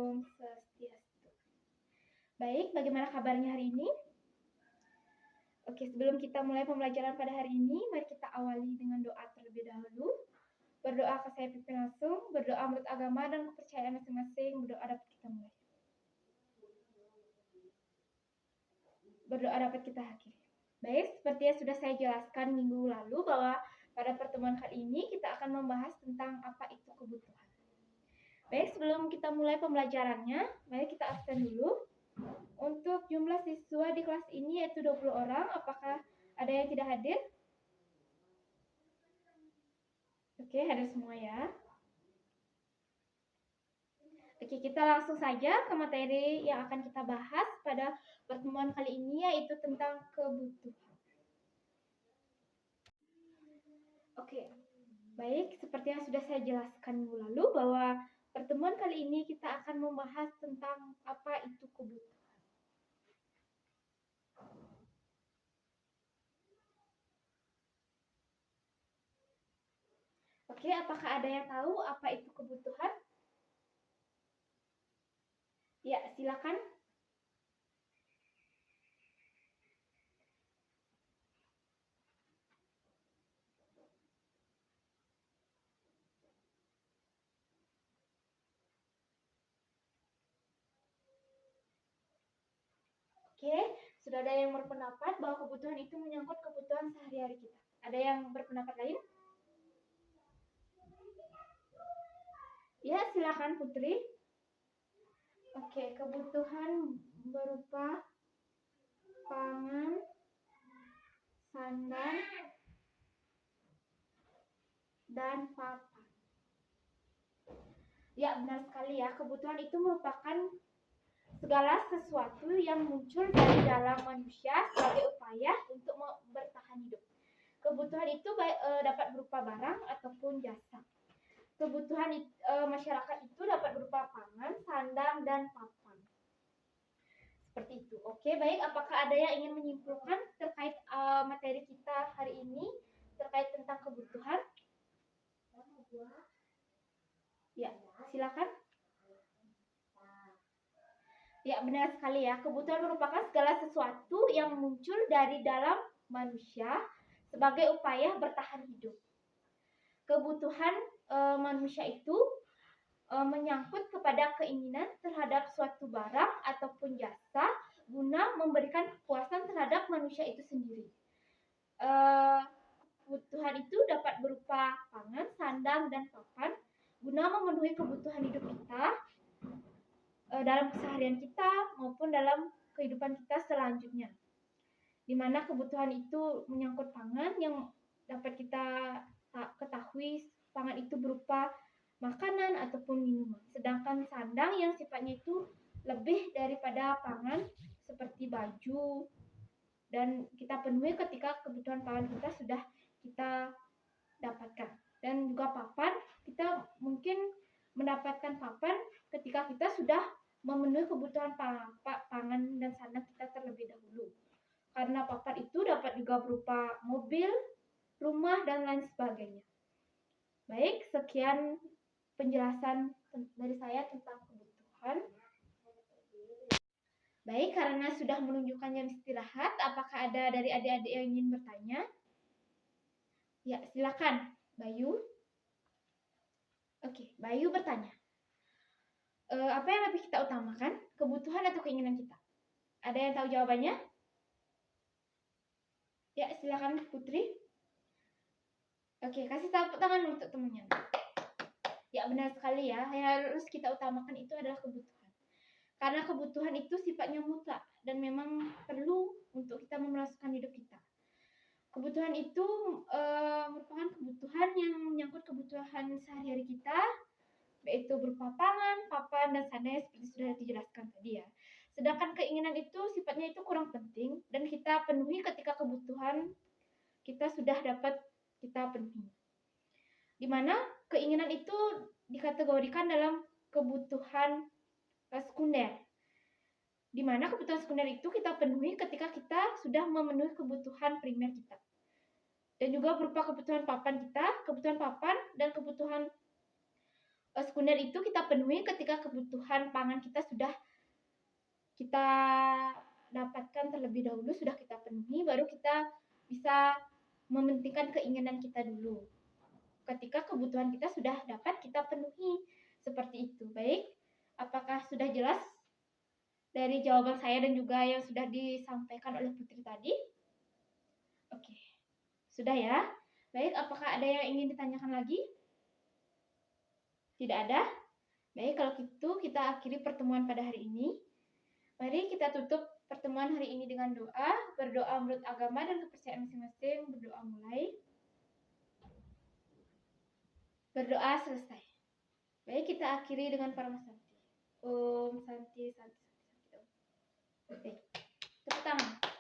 Om Swastiastu. Baik, bagaimana kabarnya hari ini? Oke, sebelum kita mulai pembelajaran pada hari ini, mari kita awali dengan doa terlebih dahulu. Berdoa ke saya pimpin langsung, berdoa menurut agama dan kepercayaan masing-masing, berdoa dapat kita mulai. Berdoa dapat kita akhiri. Baik, seperti yang sudah saya jelaskan minggu lalu bahwa pada pertemuan kali ini kita akan membahas tentang apa itu kebutuhan. Baik, sebelum kita mulai pembelajarannya, mari kita absen dulu. Untuk jumlah siswa di kelas ini yaitu 20 orang, apakah ada yang tidak hadir? Oke, hadir semua ya. Oke, kita langsung saja ke materi yang akan kita bahas pada pertemuan kali ini, yaitu tentang kebutuhan. Oke, baik, seperti yang sudah saya jelaskan minggu lalu bahwa pertemuan kali ini kita akan membahas tentang apa itu kebutuhan. Oke, apakah ada yang tahu apa itu kebutuhan? Ya, silakan. Oke, sudah ada yang berpendapat bahwa kebutuhan itu menyangkut kebutuhan sehari-hari kita. Ada yang berpendapat lain? Ya, silakan Putri. Oke, kebutuhan berupa pangan, sandang, dan papan. Ya, benar sekali ya. Kebutuhan itu merupakan segala sesuatu yang muncul dari dalam manusia sebagai upaya untuk bertahan hidup. Kebutuhan itu dapat berupa barang ataupun jasa. Kebutuhan masyarakat itu dapat berupa pangan, sandang, dan papan. Seperti itu. Oke, baik. Apakah ada yang ingin menyimpulkan terkait materi kita hari ini terkait tentang kebutuhan? Ya, silakan. Ya, benar sekali ya. Kebutuhan merupakan segala sesuatu yang muncul dari dalam manusia sebagai upaya bertahan hidup. Kebutuhan manusia itu menyangkut kepada keinginan terhadap suatu barang ataupun jasa guna memberikan kepuasan terhadap manusia itu sendiri. Kebutuhan itu dapat berupa pangan, sandang, dan papan guna memenuhi kebutuhan hidup kita dalam keseharian kita maupun dalam kehidupan kita selanjutnya. Di mana kebutuhan itu menyangkut pangan yang dapat kita ketahui pangan itu berupa makanan ataupun minuman. Sedangkan sandang yang sifatnya itu lebih daripada pangan seperti baju dan kita penuhi ketika kebutuhan pangan kita sudah kita dapatkan. Dan juga papan, kita mungkin mendapatkan papan ketika kita sudah memenuhi kebutuhan pangan dan sandang kita terlebih dahulu. Karena papan itu dapat juga berupa mobil, rumah, dan lain sebagainya. Baik, sekian penjelasan dari saya tentang kebutuhan. Baik, karena sudah menunjukkan jam istirahat, apakah ada dari adik-adik yang ingin bertanya? Ya, silakan, Bayu. Oke, Bayu bertanya. Apa yang lebih kita utamakan, kebutuhan atau keinginan kita? Ada yang tahu jawabannya? Ya, silakan Putri. Oke, kasih tepuk tangan untuk temannya. Ya, benar sekali ya. Yang harus kita utamakan itu adalah kebutuhan. Karena kebutuhan itu sifatnya mutlak dan memang perlu untuk kita memelihara hidup kita. Kebutuhan itu merupakan kebutuhan yang menyangkut kebutuhan sehari-hari kita, yaitu berupa pangan, papan, dan sandang seperti sudah dijelaskan tadi ya. Sedangkan keinginan itu sifatnya itu kurang penting dan kita penuhi ketika kebutuhan kita sudah dapat kita penuhi. Di mana keinginan itu dikategorikan dalam kebutuhan sekunder. Di mana kebutuhan sekunder itu kita penuhi ketika kita sudah memenuhi kebutuhan primer kita. Dan juga berupa kebutuhan papan kita, kebutuhan papan dan kebutuhan Sekunder itu kita penuhi ketika kebutuhan pangan kita sudah kita dapatkan terlebih dahulu, sudah kita penuhi, baru kita bisa mementingkan keinginan kita dulu. Ketika kebutuhan kita sudah dapat kita penuhi, seperti itu. Baik, apakah sudah jelas dari jawaban saya dan juga yang sudah disampaikan oleh Putri tadi? Oke, sudah ya. Baik, apakah ada yang ingin ditanyakan lagi? Tidak ada? Baik, kalau gitu kita akhiri pertemuan pada hari ini. Mari kita tutup pertemuan hari ini dengan doa. Berdoa menurut agama dan kepercayaan masing-masing. Berdoa mulai. Berdoa selesai. Baik, kita akhiri dengan Parama Santi. Om Santi Santi Santi. Oke, tepuk tangan.